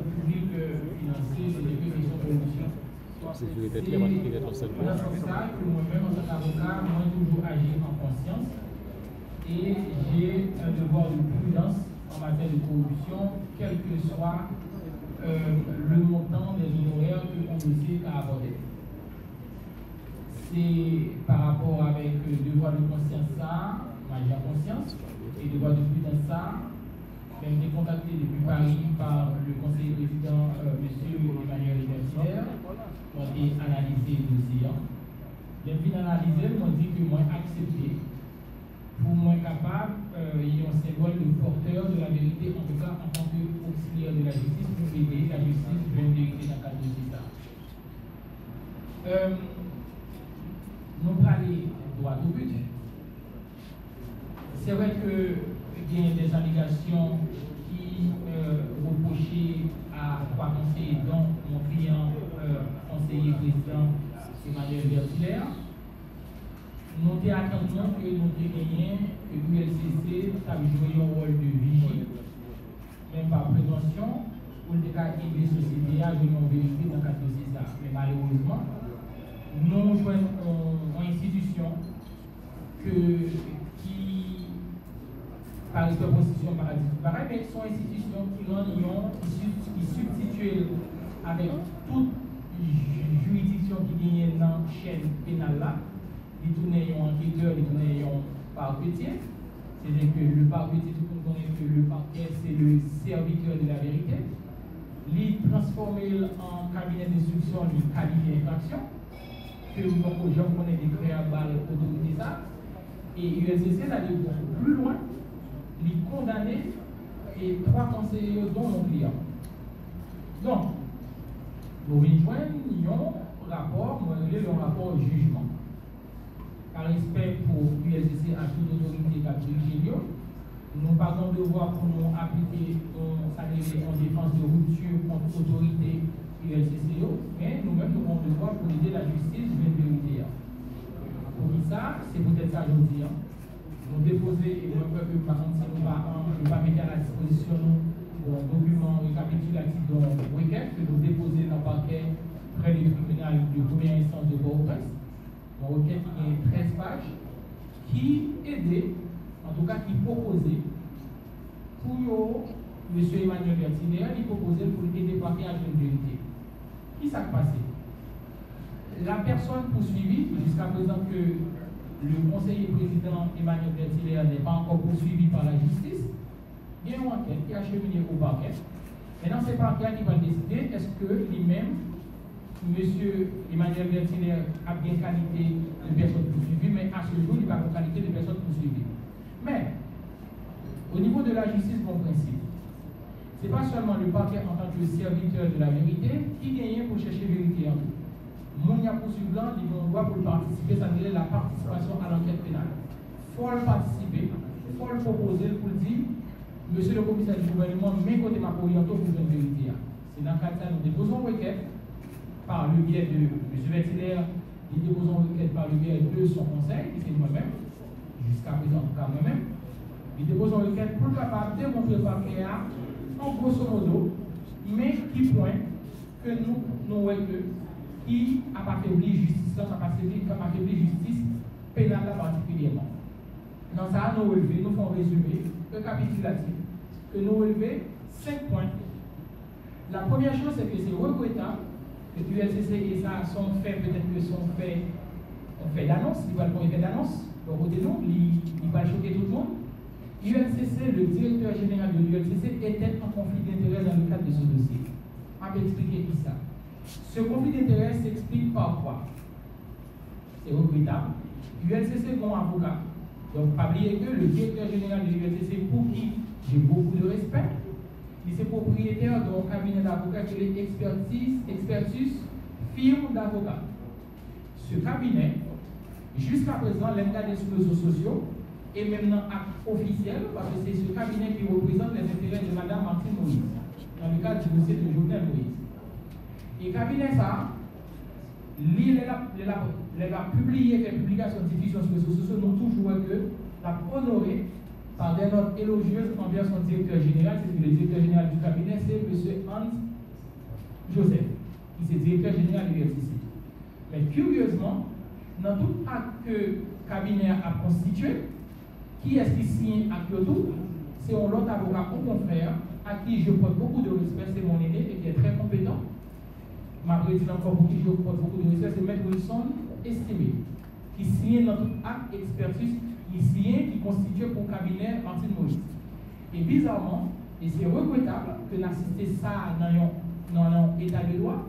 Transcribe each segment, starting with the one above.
public financé, c'est des questions de corruption. C'est dans ce sens que moi-même, en tant qu'avocat, moi, toujours agir en conscience et j'ai un devoir de prudence en matière de corruption, quel que soit le montant des honoraires que l'on décide à aborder. C'est par rapport avec le devoir de conscience ça, j'ai conscience, et le devoir de prudence ça, j'ai été contacté depuis Paris par le conseiller président, M. Emmanuel Bertier, on a analysé le dossier. J'ai bien analysé, on dit que moi accepté, pour moi capable, il y a un symbole de porteur de la vérité, en tout cas en tant qu'auxiliaire de la justice, pour aider la justice de la vérité dans le cadre de ça. Nous parlons droit au but. C'est vrai qu'il y a des allégations qui reprochaient à trois conseillers, dont mon client, conseiller président Emmanuel Bertier. Nous attendons que nous ayons que l'ULCC a joué un rôle de vigie, même par prévention, pour aider la société à jouer une vérité dans le cadre de ça. Mais malheureusement, nous jouons une institution qui, par exemple, constitution pareil, mais sont institutions qui substituent avec toute juridiction qui gagne dans la chaîne pénale là. Ils tournent un enquêteur, ils tournent un parquetier. C'est-à-dire que le parquetier, tout le monde connaît que le parquet, c'est le serviteur de la vérité. Ils transforment en cabinet d'instruction, ils qualifient l'infraction. Que beaucoup de gens connaissent des créables autorités ça. Et l'ULCC a dit beaucoup plus loin, ils condamnent et trois conseillers dont mon client. Donc, nous rejoignons un rapport, un rapport jugement. Par respect pour l'ULCC à toute autorité qui nous parlons de devoir pour nous appliquer en défense de rupture contre l'autorité ULCC, mais nous-mêmes nous avons le devoir pour aider la justice de vérité. Pour ça, c'est peut-être ça aujourd'hui. Nous déposer, et moi, par contre, si nous ne pas mettre à la disposition un document récapitulatif de requête que nous déposons dans le parquet près du tribunal de première instance de Port-au-Prince. Une requête qui a 13 pages, qui aidait, en tout cas qui proposait, pour M. Emmanuel Bertier, il proposait pour aider le parquet à une vérité. Qui s'est passé? La personne poursuivie, jusqu'à présent que le conseiller président Emmanuel Bertier n'est pas encore poursuivi par la justice, il y a une enquête qui a cheminé au parquet. Maintenant, c'est le parquet qui va décider est-ce que lui-même, M. Emmanuel Bertier a bien qualité de personne poursuivie, mais à ce jour, il n'a pas qualité de personne poursuivie. Mais, au niveau de la justice, bon principe, ce n'est pas seulement le parquet en tant que serviteur de la vérité qui gagne pour chercher la vérité en tout. Mounia poursuivant, ils ont droit pour participer, ça veut dire la participation à l'enquête pénale. Il faut le participer, il faut le proposer pour dire, monsieur le commissaire du gouvernement, mes côtés ma orientation pour une vérité. C'est dans le cadre de ça, nous déposons une requête par le biais de M. Bertier, nous déposons une requête par le biais de son conseil, qui c'est moi-même, jusqu'à présent, en tout cas moi-même. Nous déposons une requête pour capable de démontrer le parquet en grosso modo, mais qui pointe que nous voyons qui a affaibli justice, qui a affaibli justice pénale particulièrement. Dans ça, nous relevons, nous faisons résumé, récapitulatif, que nous relevons 5 points. La première chose, c'est que c'est regrettable que l'ULCC et ça sont faits, peut-être que sont faits, on fait d'annonce, ils veulent qu'on ait d'annonce, donc côté nous, il va choquer tout le monde. L'ULCC, le directeur général de l'ULCC, était en conflit d'intérêts dans le cadre de ce dossier. On va expliquer qui ça. Ce conflit d'intérêts s'explique par quoi? C'est regrettable. L'ULCC est mon avocat. Donc, pas oublier que le directeur général de l'ULCC, pour qui j'ai beaucoup de respect, il est propriétaire d'un cabinet d'avocats qui est Expertus firme d'avocats. Ce cabinet, jusqu'à présent, l'engagé sur les réseaux sociaux, est maintenant acte officiel, parce que c'est ce cabinet qui représente les intérêts de Mme Martine Moïse, dans le cadre du dossier de Jovenel Moïse. Et le cabinet, ça, il a publié des publications de diffusion sur les réseaux sociaux, nous toujours que l'a honoré par des notes élogieuses envers son directeur général, c'est le directeur général du cabinet, c'est M. Hans Joseph, qui est directeur général de l'ULCC. Mais curieusement, dans tout acte que le cabinet a constitué, qui est-ce qui signe à Kyoto? C'est un autre avocat ou confrère à qui je porte beaucoup de respect, c'est mon aîné et qui est très compétent. Ma présidente encore pour qui je porte beaucoup de respect, c'est M. Wilson Estimé, qui signe dans tout acte expertise, qui constitue pour le cabinet Martine Moïse. Et bizarrement, et c'est regrettable que d'assister ça dans un état de droit,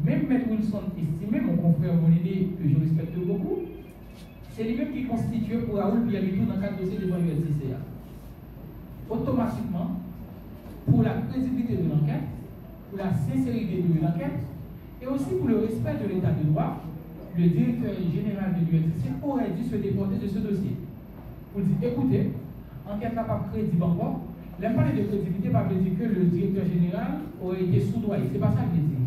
même M. Wilson Estimé, mon confrère, mon aîné, que je respecte beaucoup, c'est lui-même qui constitue pour Raoul Pierre-Litou dans le cadre dossier devant l'ULCCA. Automatiquement, pour la crédibilité de l'enquête, pour la sincérité de l'enquête, et aussi pour le respect de l'état de droit, le directeur général de l'ULCC aurait dû se déporter de ce dossier. Pour dire, écoutez, enquête n'a pas crédible encore. L'impact de crédibilité ne veut pas dire que le directeur général aurait été soudoyé. Ce n'est pas ça que je dis.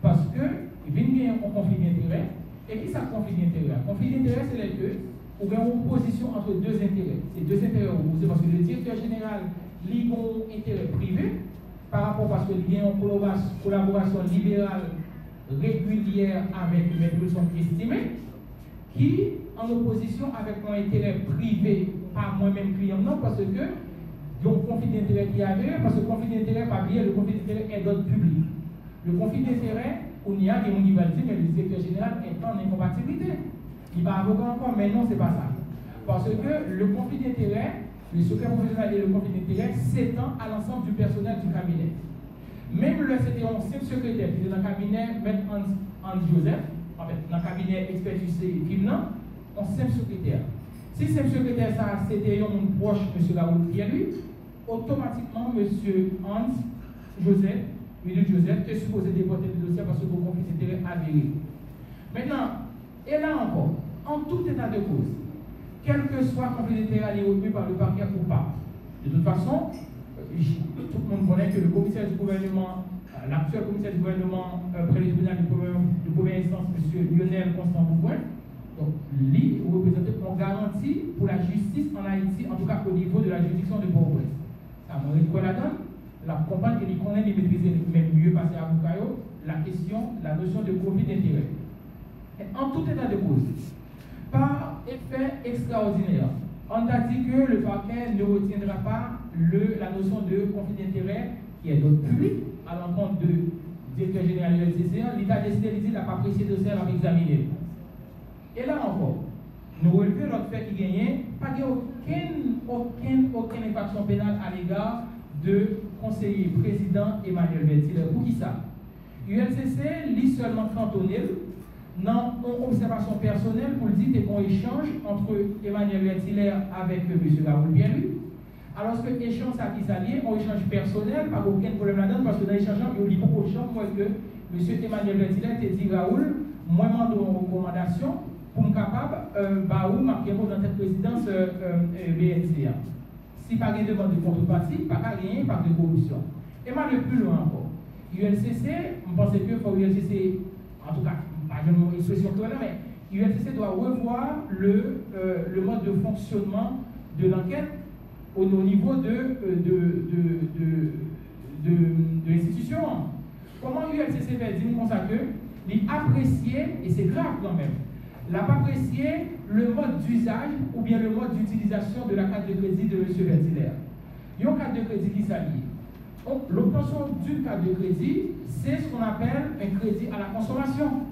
Parce qu'il vient un conflit d'intérêt. Et qui ça conflit d'intérêt? Conflit d'intérêt, c'est les deux. Ou bien une opposition entre deux intérêts. Ces deux intérêts opposés parce que le directeur général lit un intérêt privé par rapport parce qu'il y a une collaboration libérale régulière avec les personnes estimées qui en opposition avec mon intérêt privé, pas moi-même client, non, parce que il y a un conflit d'intérêt qui avait, parce que le conflit d'intérêt, pas bien, le conflit d'intérêt est d'ordre public. Le conflit d'intérêt, on y a des gens qui vont dire, mais le directeur général est en incompatibilité. Il va avocat encore, mais non, c'est pas ça. Parce que le conflit d'intérêt, le secret professionnel et le conflit d'intérêt s'étend à l'ensemble du personnel du cabinet. Même le c'était un simple secrétaire qui est dans le cabinet, M. Hans Joseph, en fait, dans le cabinet expertise Kimnan, un simple secrétaire. Si simple secrétaire, ça c'était un proche, M. Raoul Pierre-Lui, automatiquement, M. Hans Joseph, est supposé déporter le dossier parce que le conflit d'intérêt avéré. Maintenant, et là encore, en tout état de cause, quel que soit le conflit d'intérêt retenu par le parquet ou pas, de toute façon, tout le monde connaît que le commissaire du gouvernement, l'actuel commissaire du gouvernement près du tribunal de première instance, M. Lionel Constant Bouboin, donc lui représente une garantie pour la justice en Haïti, en tout cas au niveau de la juridiction de Port-au-Prince. Ça m'a dit quoi là-dedans? La compagne qui connaît et maîtriser même mieux passer à Boucayo, la question, la notion de conflit d'intérêt. En tout état de cause, par effet extraordinaire, on a dit que le parquet ne retiendra pas la notion de conflit d'intérêt qui est d'ordre public à l'encontre du directeur général de l'ULCC. L'État décidé, il n'a pas apprécié de ça, il va examiner. Et là encore, nous relevons l'autre fait qui gagnait, pas aucune infraction pénale à l'égard de conseiller président Emmanuel Berthier. Pour qui ça? L'ULCC lit seulement cantonné dans une observation personnelle pour dire qu'il y a un échange entre Emmanuel Berthier avec M. Raoul Pierre-Lui. Alors que l'échange à qui s'allie, un échange personnel, pas aucun problème là-dedans, parce que dans l'échange, il y a eu beaucoup de choses, moi que M. Emmanuel Berthier t'a dit Raoul, moi je demande une recommandation pour me capable de marquer dans cette présidence BNCA. Si pas de demande de contrepartie, pas rien, pas de corruption. Et moi, le plus loin encore, l'ULCC, je pense que pour l'ULCC, en tout cas, pas une expression claire, mais l'ULCC doit revoir le mode de fonctionnement de l'enquête au niveau de l'institution. Comment l'ULCC fait dire comme ça que l'apprécier, et c'est grave quand même, n'a pas apprécié le mode d'usage ou bien le mode d'utilisation de la carte de crédit de M. Berthier. Il y a une carte de crédit qui s'allie. L'obtention d'une carte de crédit, c'est ce qu'on appelle un crédit à la consommation.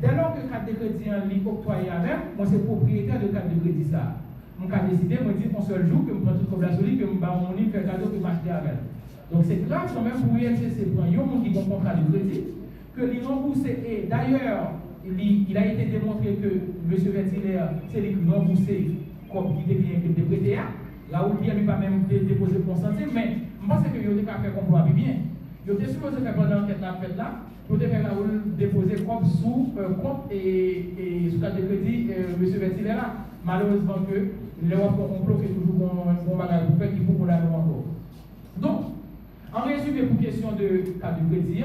Dès lors que la carte de crédit en ligne octroyée avec, moi c'est propriétaire de carte de crédit ça. Je vais décider, je dis un seul jour que je prends tout comme la solide, que je vais mon livre, faire cadeau, que je m'achète avec. Donc c'est grave quand même pour l'ULCC, pour un monde qui a un contrat de crédit, que les remboursés, et d'ailleurs, il a été démontré que M. Berthier, c'est lui qui a remboursé comme qui était prêté à. Là où il n'a pas même déposé pour sentir, mais je pense qu'il a fait comprendre bien. Il était supposé faire pendant l'enquête là, pour faire déposer comme sous compte et sous carte de crédit M. Berthier là. Malheureusement que l'Europe complot fait toujours un bon bagage pour faire qu'il faut qu'on la encore. Donc, en résumé, pour question de carte de crédit,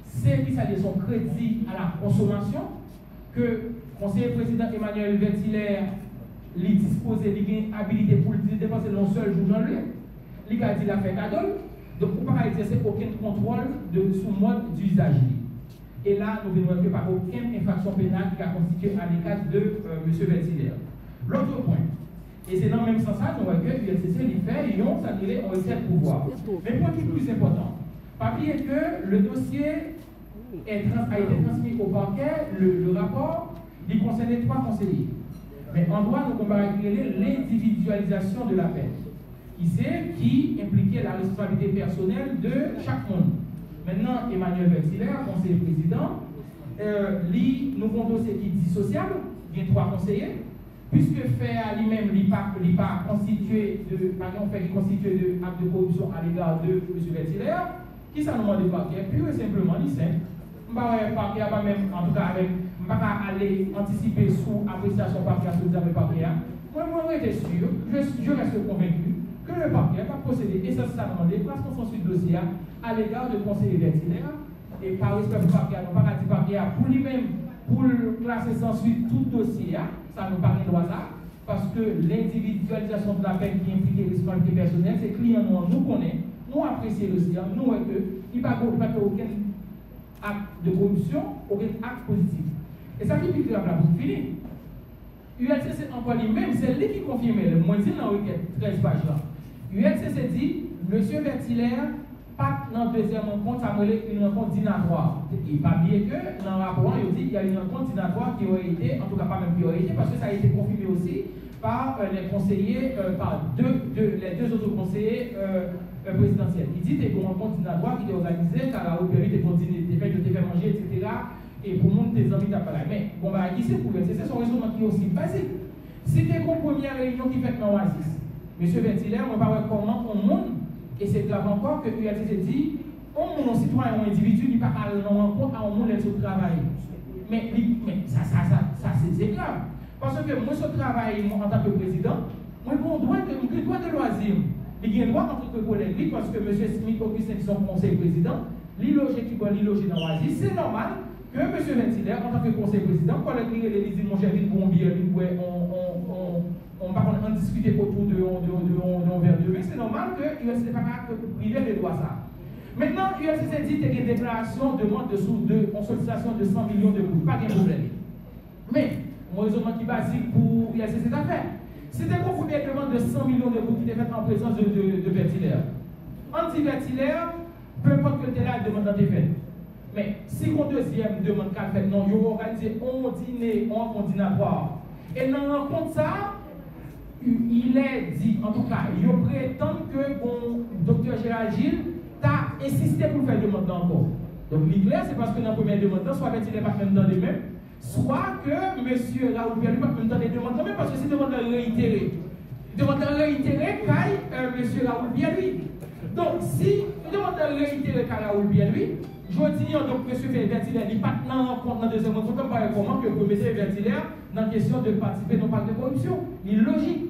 c'est qu'il s'agit de son crédit à la consommation que le conseiller président Emmanuel Berthier lui disposait d'une habilité pour dépenser non seul jour dans lui. Il a dit la fait cadeau, Donc, on ne peut pas exercer aucun contrôle sous mode d'usager. Et là, nous venons que par aucune infraction pénale qui a constitué à l'égard de M. Vertilaire. L'autre point, et c'est dans le même sens que nous voyons que l'ULCC lui fait, ils ont s'annulé en essai de pouvoir. Mais point qui est plus important, pas oublier que le dossier a été transmis au parquet, le rapport, il concernait 3 conseillers. Mais en droit, nous comparons l'individualisation de la peine, qui impliquait la responsabilité personnelle de chaque monde. Maintenant, Emmanuel Vertilaire, conseiller président, nous avons un dossier qui est dissociable, il y a 3 conseillers, puisque fait à lui-même, il n'est pas constitué d'acte de corruption à l'égard de M. Vertilaire, qui ça nous demande de parquet, pur et simplement, il simple. Parquet pas même, en tout cas, avec, je ne vais pas aller anticiper sous appréciation parquet sur le parquet. Moi, j'étais sûr, je reste convaincu que le parquet va procéder et ça demandé parce qu'on s'en suit le dossier à l'égard de conseiller Vertilaire et par respect du parquet, on ne pas dire parquet pour lui-même, pour classer sans suite tout dossier, ça nous paraît droit ça, parce que l'individualisation de la peine qui implique les responsabilités personnelles, c'est clients nous connaissent, nous apprécions le dossier, nous et que il n'y a pas aucun acte de corruption, aucun acte positif. Et ça qui est plus grave là pour finir. ULCC encore lui-même, c'est lui qui confirme, le moins dit dans la requête 13 pages là. ULCC dit, M. Vertilaire, pas dans le deuxième rencontre, ça me une rencontre dînatoire. Il n'est pas bien que dans le rapport, il dit qu'il y a une rencontre dînatoire qui aurait été, en tout cas pas même qui aurait été, parce que ça a été confirmé aussi par les conseillers, par les deux autres conseillers présidentiels. Il dit qu'il y a une rencontre dînatoire qui était organisée, car la OPR était fait manger, etc. Et pour monde des amis d'appareil. Mais bon, bah, ici, c'est son raisonnement qui est aussi basique. Si tu es une première réunion qui fait dans l'Oasis, M. Vertilaire, on va voir comment on monte, et c'est grave encore que l'ULCC dit, on monte un citoyen ou un individu, il n'y a pas qu'à rencontre à un monde de travail. Mais ça c'est grave. Parce que moi, je travaille en tant que président, moi, j'ai un droit de loisir. Il y a un droit en tant que collègue, parce que M. Smith, Augustin, qui sont conseil président, l'îlogé qui va l'îloger dans l'Oasis, c'est normal que M. Vertilaire, en tant que conseil président, quand il dit mon cher, on va en discuter autour d'un verre de vin, c'est normal que l'ULCC n'est pas privé de droit ça. Maintenant, l'ULCC dit qu'il y a une déclaration de demande en sollicitation de 100 millions de coûts, pas de problème. Mais, mon raisonnement qui est basique pour l'ULCC d'affaires, c'était qu'on une demande de 100 millions de coûts qui était faite en présence de Vertilaire. Anti-Vertilaire, peu importe que la demande dans tes faits. Mais si on deuxième demande qu'à fait, non, il va organiser un dîner, un rencontre dînatoire. Et dans la rencontre ça, il est dit, en tout cas, il prétend que bon, docteur Gérald Gilles t'a insisté pour faire demande encore. Donc, l'éclair, c'est parce que dans la première demande, soit Vertilaire pas même dans les mêmes, soit que M. Raoul Pierre pas même dans les demandes même, parce que c'est demande réitérée. Demande réitérée, caille M. Raoul Pierre lui. Donc, si demande réitérée, caille Raoul Pierre lui, je dis donc M. Vertilaire, il n'est pas dans la deuxième rencontre, comme par comment que M. Vertilaire, dans la question de participer dans le pacte de corruption. Il est logique.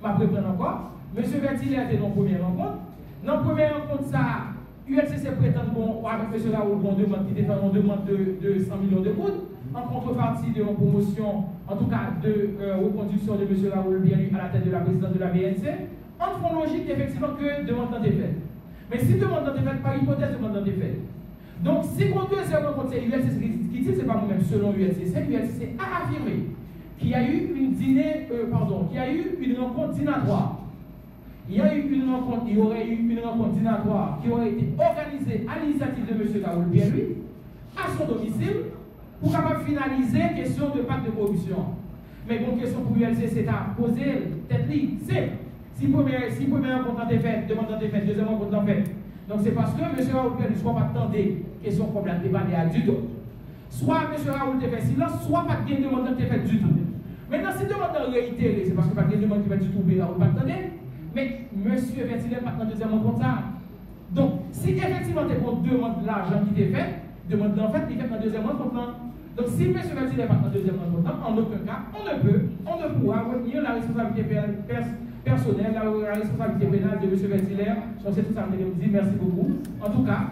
Je vais reprendre encore. M. Vertilaire était dans la première rencontre. Dans la première rencontre, ça, ULCC prétend avec M. Raoul, on demande de 100 millions de coûts, en contrepartie de la promotion, en tout cas de reconduction de M. Raoul Bienlu à la tête de la présidence de la BNC. En fond logique, effectivement, que demandant des faits. Mais si demandant des faits, par hypothèse, demandant des faits. Donc, si on deuxième rencontre, c'est l'ULCC qui dit, c'est pas moi-même, selon l'ULCC, l'ULCC a affirmé qu'il y a eu qu'il y a eu une rencontre dînatoire. Il y aurait eu une rencontre dînatoire qui aurait été organisée à l'initiative de M. Raoul Pierre-Louis, à son domicile, pour capable finaliser la question de pacte de corruption. Mais bonne question pour l'ULCC, c'est à poser tête libre. C'est si première rencontre est faite, demande est faite, deuxième rencontre est faite. Donc c'est parce que M. Raoul Pierre-Louis ne soit pas attendé question comme la débat du tout. Soit M. Raoul te fait silence, soit pas de demande est faite du tout. Maintenant, si demande réitérée, c'est parce que pas de demande qui va du tout, mais Raoul pas attendre. Mais M. Vertilaire pas dans le deuxième rencontre ça. Donc, si effectivement tu demande l'argent qui t'est fait, demande en fait, il fait dans le deuxième rencontre. Donc, si M. Vertilaire pas dans le deuxième rencontre, en aucun cas, on ne pourra retenir la responsabilité personnelle, la responsabilité pénale de M. Vertilaire. Donc, c'est tout ça que je vous dis. Merci beaucoup. En tout cas,